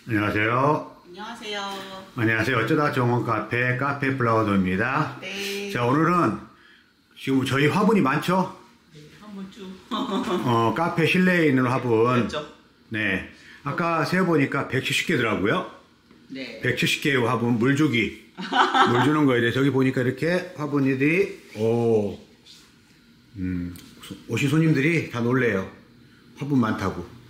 안녕하세요. 안녕하세요. 안녕하세요. 어쩌다 정원 카페 플라워도입니다. 네. 자, 오늘은 지금 저희 화분이 많죠? 네, 한번 쭉. 카페 실내에 있는 화분. 맞죠? 네. 아까 세어보니까 170개더라고요. 네. 170개의 화분 물 주기. 물 주는 거에 대해서 저기 보니까 이렇게 화분들이, 오신 손님들이 다 놀래요. 화분 많다고.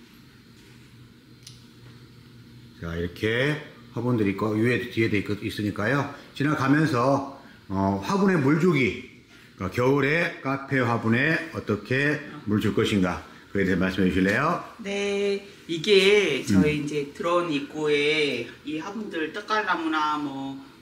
자, 이렇게 화분들이 있고, 위에, 뒤에 있으니까요. 지나가면서, 화분에 물 주기. 그러니까 겨울에 카페 화분에 어떻게 물 줄 것인가. 그에 대해 말씀해 주실래요? 네. 이게 저희 이제 들어온 입구에 이 화분들 떡갈나무나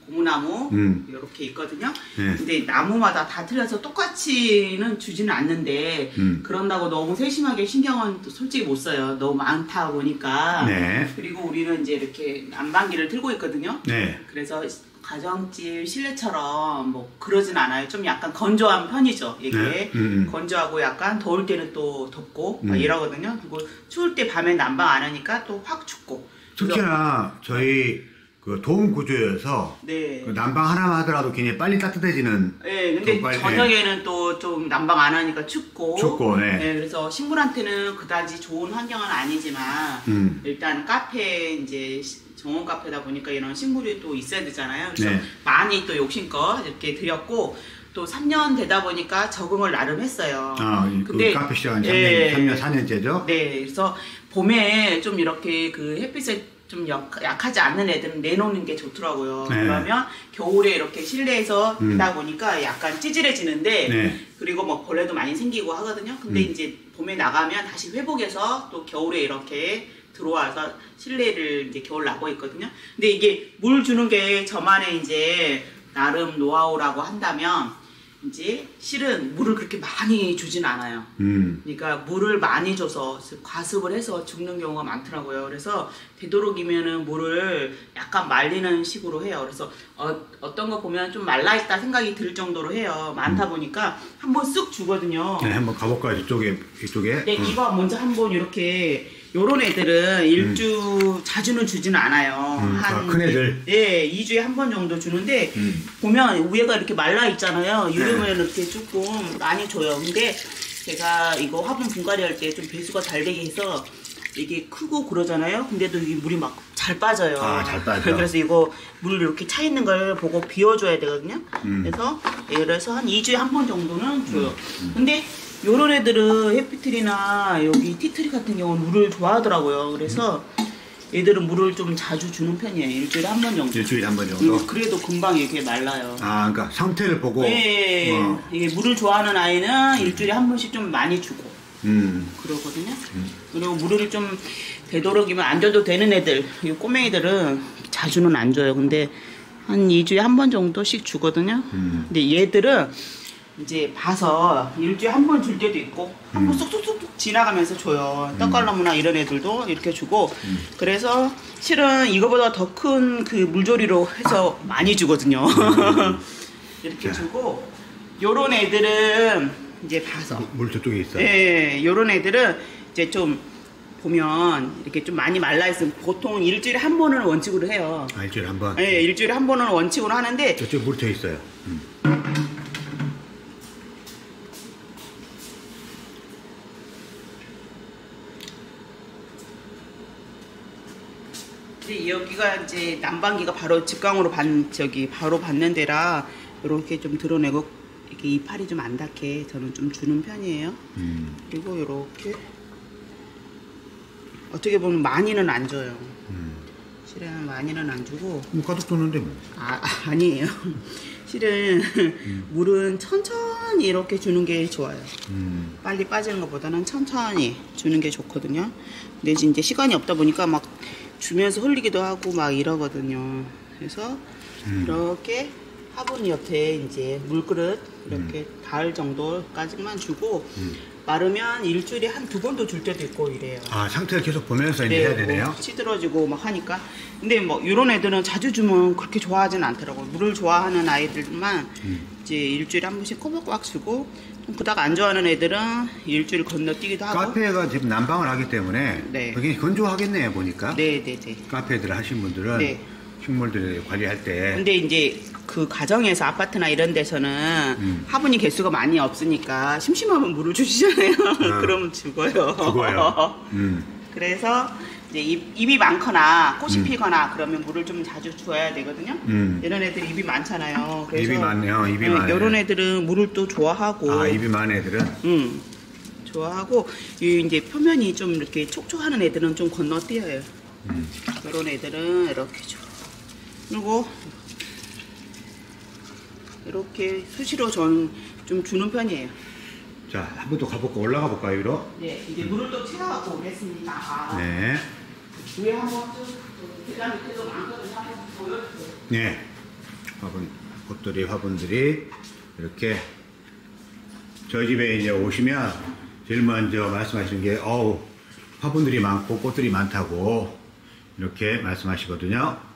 고무나무 이렇게 있거든요. 네. 근데 나무마다 다 틀려서 똑같이는 주지는 않는데 그런다고 너무 세심하게 신경은 또 솔직히 못 써요. 너무 많다 보니까. 네. 그리고 우리는 이제 이렇게 난방기를 틀고 있거든요. 네. 그래서 가정집 실내처럼 그러진 않아요. 좀 약간 건조한 편이죠. 이게 네. 건조하고 약간 더울 때는 또 덥고 막 이러거든요. 그리고 추울 때 밤에 난방 안 하니까 또 확 춥고. 특히나 저희 그 도움 구조여서 네. 그 난방 하나만 하더라도 굉장히 빨리 따뜻해지는. 네, 근데 저녁에는 또 좀 난방 안 하니까 춥고. 네. 네, 그래서 식물한테는 그다지 좋은 환경은 아니지만 일단 카페 이제 정원 카페다 보니까 이런 식물이 또 있어야 되잖아요. 그래서 네. 많이 또 욕심껏 이렇게 드렸고 또 3년 되다 보니까 적응을 나름 했어요. 근데 카페 시작한 지 3년, 4년째죠? 네, 그래서 봄에 좀 이렇게 그 햇빛에 좀 약하지 않는 애들은 내놓는 게 좋더라고요. 네. 그러면 겨울에 이렇게 실내에서 하다 보니까 약간 찌질해지는데 네. 그리고 벌레도 많이 생기고 하거든요. 근데 이제 봄에 나가면 다시 회복해서 또 겨울에 이렇게 들어와서 실내를 이제 겨울 나고 있거든요. 근데 이게 물 주는 게 저만의 이제 나름 노하우라고 한다면 이제 실은 물을 그렇게 많이 주진 않아요. 그러니까 물을 많이 줘서 과습을 해서 죽는 경우가 많더라고요. 그래서 되도록이면은 물을 약간 말리는 식으로 해요. 그래서 어떤 거 보면 좀 말라있다 생각이 들 정도로 해요. 많다 보니까 한번 쓱 주거든요. 네, 한번 가볼까요? 이쪽에. 네, 이거 먼저 한번 이렇게 요런 애들은 자주는 주지는 않아요. 큰 애들? 네, 2주에 한 번 정도 주는데, 보면 위에가 이렇게 말라 있잖아요. 이러면 이렇게 조금 많이 줘요. 근데 제가 이거 화분 분갈이 할 때 좀 배수가 잘 되게 해서 이게 크고 그러잖아요. 근데도 이게 물이 막 잘 빠져요. 잘 빠져. 그래서 이거 물 이렇게 차 있는 걸 보고 비워줘야 되거든요. 그래서 한 2주에 한 번 정도는 줘요. 근데 요런 애들은 해피트리나 여기 티트리 같은 경우는 물을 좋아하더라고요. 그래서 얘들은 물을 좀 자주 주는 편이에요. 일주일에 한 번 정도. 일주일에 한 번 정도? 그래도 금방 이렇게 말라요. 그러니까 상태를 보고. 네. 이게 물을 좋아하는 아이는 일주일에 한 번씩 좀 많이 주고. 그러거든요. 그리고 물을 좀 되도록이면 안 줘도 되는 애들, 이 꼬맹이들은 자주는 안 줘요. 근데 한 2주에 한 번 정도씩 주거든요. 근데 얘들은 이제 봐서 일주일에 한 번 줄 때도 있고 한 번 쏙쏙쏙 지나가면서 줘요. 떡갈나무나 이런 애들도 이렇게 주고 그래서 실은 이거보다 더 큰 그 물조리로 해서 많이 주거든요. 이렇게 주고 요런 애들은 이제 봐서 물 저쪽에 있어요. 네, 요런 애들은 이제 좀 보면 이렇게 좀 많이 말라있으면 보통 일주일에 한 번은 원칙으로 해요. 일주일에 한 번? 네, 일주일에 한 번은 원칙으로 하는데 저쪽에 물 튀어 있어요. 여기가 이제 난방기가 바로 직광으로 바로 받는 데라 이렇게 좀 드러내고 이렇게 이파리 좀 안 닿게 저는 좀 주는 편이에요. 그리고 이렇게 어떻게 보면 많이는 안 줘요. 실은 많이는 안 주고. 가득 줬는데 뭐. 아니에요. 실은 물은 천천히 이렇게 주는 게 좋아요. 빨리 빠지는 것보다는 천천히 주는 게 좋거든요. 근데 이제 시간이 없다 보니까 막 주면서 흘리기도 하고 막 이러거든요. 그래서 이렇게 화분 옆에 이제 물그릇 이렇게 닿을 정도까지만 주고 마르면 일주일에 한 2번도 줄 때도 있고 이래요. 아, 상태를 계속 보면서 이제 해야 되네요. 뭐 시들어지고 막 하니까. 근데 뭐 이런 애들은 자주 주면 그렇게 좋아하진 않더라고요. 물을 좋아하는 아이들만 이제 일주일에 한 번씩 꼬박꼬박 주고, 좀 그닥 안 좋아하는 애들은 일주일 건너뛰기도 하고. 카페가 지금 난방을 하기 때문에 네. 굉장히 건조하겠네요, 보니까. 네네네. 카페들 하신 분들은 네. 식물들 관리할 때. 근데 이제 그 가정에서 아파트나 이런 데서는 화분이 개수가 많이 없으니까 심심하면 물을 주시잖아요. 그러면 죽어요. 죽어요. 그래서 이제 잎이 많거나 꽃이 피거나 그러면 물을 좀 자주 줘야 되거든요. 이런 애들 입이 많잖아요. 그래서 입이 많네요. 입이 많아요. 이런 애들은 물을 또 좋아하고. 아, 입이 많은 애들은? 좋아하고, 이 이제 표면이 좀 이렇게 촉촉하는 애들은 좀 건너뛰어요. 이런 애들은 이렇게 줘. 그리고 이렇게 수시로 좀 주는 편이에요. 자, 한 번 더 가볼까? 올라가 볼까요, 위로? 네, 이제 물을 또 채워갖고 오겠습니다. 네. 위에 한번 좀 계단 밑에도 많거든요. 한번 보여주세요. 네. 꽃들이, 화분들이 이렇게 저희 집에 이제 오시면 제일 먼저 말씀하시는 게, 화분들이 많고 꽃들이 많다고 이렇게 말씀하시거든요.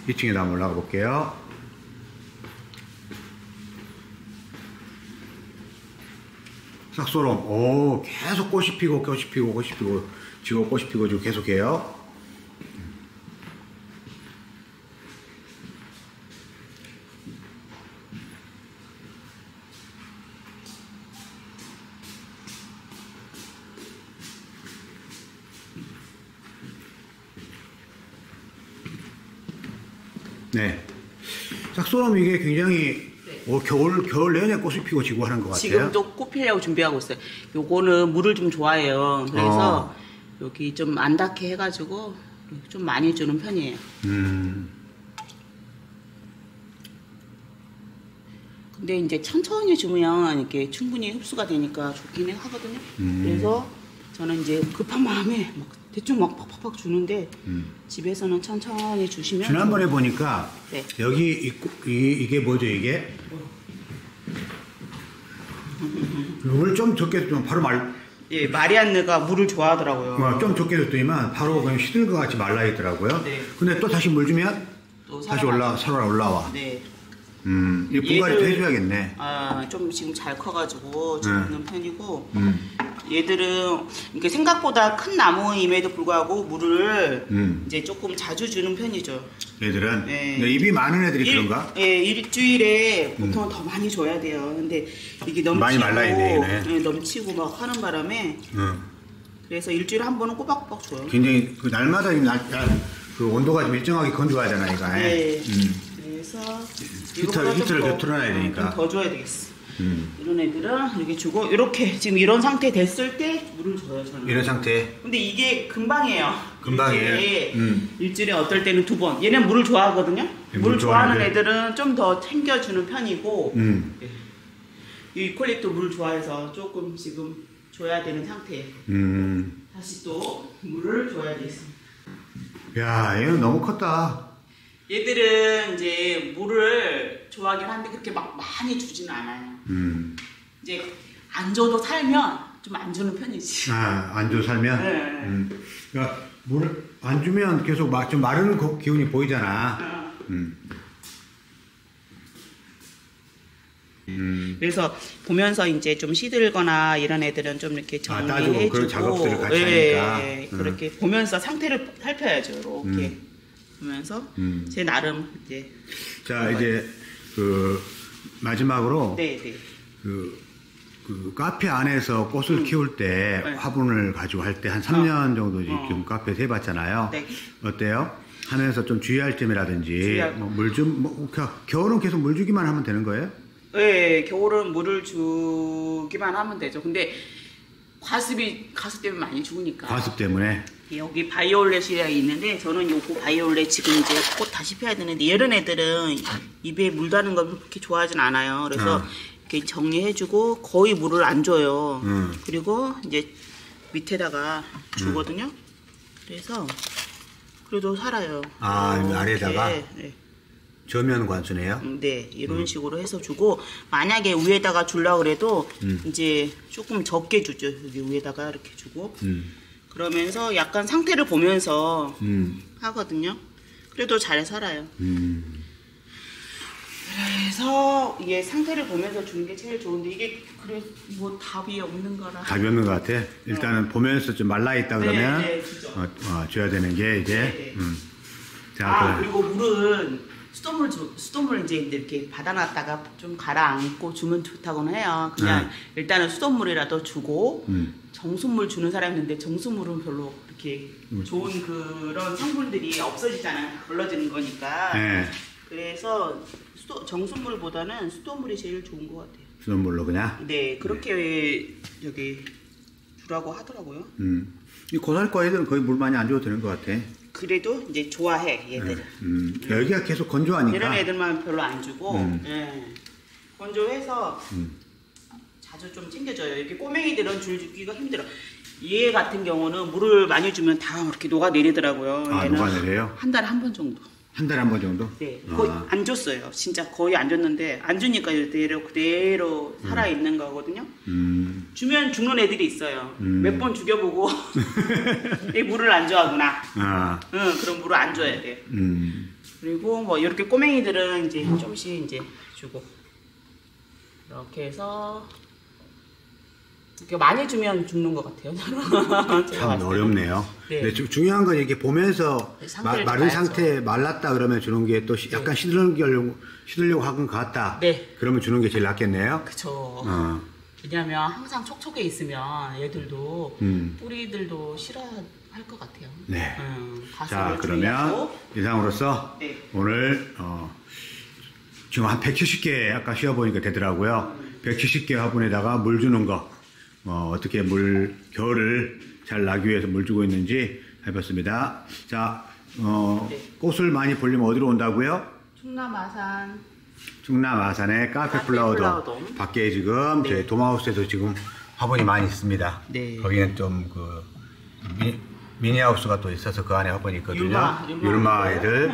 2층에도 한번 올라가 볼게요. 싹소롬, 계속 꽃이 피고, 꽃이 피고, 꽃이 피고, 지금 꽃이 피고, 지금 계속해요. 네. 싹소롬 이게 굉장히 겨울 내내 꽃이 피고 지고 하는 것 같아요. 지금도 꽃 피려고 준비하고 있어요. 요거는 물을 좀 좋아해요. 그래서 여기 좀 안 닿게 해가지고 좀 많이 주는 편이에요. 근데 이제 천천히 주면 이렇게 충분히 흡수가 되니까 좋긴 하거든요. 그래서 저는 이제 급한 마음에 막 대충 막 팍팍팍 주는데 집에서는 천천히 주시면. 지난번에 보니까 네. 여기 이게 뭐죠 이게? 물 좀 적게 줬더니 바로 예, 마리안느가 물을 좋아하더라고요. 좀 적게 줬더니만 바로 그냥 시들 것 같이 말라 있더라고요. 네. 근데 또 다시 물 주면 또 다시 올라와. 네. 이 분갈이도 해줘야겠네. 좀 지금 잘 커가지고 주는 편이고, 얘들은 이렇게 생각보다 큰 나무임에도 불구하고 물을 이제 조금 자주 주는 편이죠. 얘들은 네. 입이 많은 애들이 그런가? 예, 일주일에 보통 더 많이 줘야 돼요. 근데 이게 넘치고, 많이 말라있네, 얘네. 넘치고 막 하는 바람에 그래서 일주일에 한 번은 꼬박꼬박 줘요. 굉장히 그 날마다 그 온도가 좀 일정하게 건조하잖아 이거. 네. 그래서 히터를 더 틀어놔야 되니까. 더 줘야 되겠어. 이런 애들은 이렇게 주고, 이렇게 지금 이런 상태 됐을 때 물을 줘요 저는. 이런 상태. 근데 이게 금방이에요. 금방이에요. 일주일에 어떨 때는 2번. 얘는 물을 좋아하거든요. 물을 좋아하는 애들은 좀 더 챙겨주는 편이고, 이 유콜립도 물을 좋아해서 조금 지금 줘야 되는 상태예요. 다시 또 물을 줘야 되겠습니다. 야, 얘는 너무 컸다. 얘들은 이제 물을 좋아하긴 한데 그렇게 막 많이 주지는 않아요. 이제 안 줘도 살면 좀 안 주는 편이지. 안 줘 살면. 네. 그러니까 물을 안 주면 계속 좀 마르는 기운이 보이잖아. 그래서 보면서 이제 좀 시들거나 이런 애들은 좀 이렇게 따지고 정리해주고, 그런 작업들을 같이 하니까. 그렇게 보면서 상태를 살펴야죠. 이렇게 보면서 제 나름 이제. 자 이제 그 마지막으로 네. 그 카페 안에서 꽃을 키울 때 네. 화분을 가지고 할 때 한 3년 정도 지금 카페에서 해봤잖아요. 네. 어때요? 하면서 좀 주의할 점이라든지 겨울은 계속 물 주기만 하면 되는 거예요? 네, 겨울은 물을 주기만 하면 되죠. 근데 가습 때문에 많이 죽으니까. 과습 때문에. 여기 바이올렛이 있는데 저는 요거 바이올렛 지금 이제 꽃 다시 피워야 되는데 이런 애들은 입에 물 닿는 걸 그렇게 좋아하진 않아요. 그래서 이렇게 정리해주고 거의 물을 안 줘요. 그리고 이제 밑에다가 주거든요. 그래서 그래도 살아요. 아, 이렇게, 아래에다가? 네. 저면 관수네요. 네, 이런 식으로 해서 주고 만약에 위에다가 주려고 그래도 이제 조금 적게 주죠. 여기 위에다가 이렇게 주고 그러면서 약간 상태를 보면서 하거든요. 그래도 잘 살아요. 그래서 이게 상태를 보면서 주는 게 제일 좋은데 이게 그래 뭐 답이 없는 거라. 답이 없는 것 같아. 일단은 보면서 좀 말라있다 그러면 네, 그죠. 줘야 되는 게 이제 네. 자, 그리고 물은 수돗물 이제 이렇게 받아놨다가 좀 가라앉고 주면 좋다고는 해요. 그냥 일단은 수돗물이라도 주고 정수물 주는 사람이 있는데 정수물은 별로 이렇게 좋은 그런 성분들이 없어지잖아요. 다 걸러지는 거니까. 네. 그래서 정수물보다는 수돗물이 제일 좋은 것 같아요. 수돗물로 그냥. 네, 그렇게 여기 주라고 하더라고요. 이 고살과 애들은 거의 물 많이 안 줘도 되는 것 같아. 그래도 이제 좋아해 얘들은. 여기가 계속 건조하니까. 이런 애들만 별로 안 주고 예. 건조해서 자주 좀 챙겨줘요. 이렇게 꼬맹이들은 줄 주기가 힘들어. 얘 같은 경우는 물을 많이 주면 다 이렇게 녹아내리더라고요. 아, 얘는 녹아내려요? 한 달에 한 번 정도. 한 달에 한 번 정도? 네, 거의 안 줬어요. 진짜 거의 안 줬는데 안 주니까 그대로 살아 있는 거거든요. 주면 죽는 애들이 있어요. 몇 번 죽여보고 이 물을 안 좋아하구나. 그럼 물을 안 줘야 돼. 그리고 뭐 이렇게 꼬맹이들은 이제 조금씩 이제 주고 이렇게 해서 이렇게 많이 주면 죽는 것 같아요. 참 어렵네요. 네. 근데 중요한 건 이렇게 보면서 상태를 마른 봐야죠. 상태에 말랐다 그러면 주는 게 또 약간 시들려고 하는 것 같다. 네. 그러면 주는 게 제일 낫겠네요. 그쵸. 어. 왜냐면 항상 촉촉해 있으면 얘들도 뿌리들도 싫어할 것 같아요. 네. 자, 가설을 그러면 주의하고. 이상으로서 네. 오늘 지금 한 170개 아까 쉬어보니까 되더라고요. 170개 화분에다가 물 주는 거 어떻게 겨울을 잘 나기 위해서 물 주고 있는지 해봤습니다. 자, 네. 꽃을 많이 보려면 어디로 온다고요? 충남 아산의 카페 플라워돔 밖에 지금 네. 저희 돔하우스에서 지금 화분이 많이 있습니다. 네. 거기는 좀 미니하우스가 또 있어서 그 안에 화분이 있거든요. 율마 애들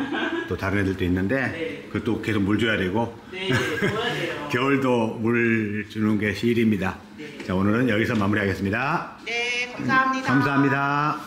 또 다른 애들도 있는데 네. 그것도 계속 물 줘야 되고 네, 줘야 돼요. 겨울도 물 주는 게 시일입니다. 네. 자, 오늘은 여기서 마무리하겠습니다. 네, 감사합니다. 감사합니다.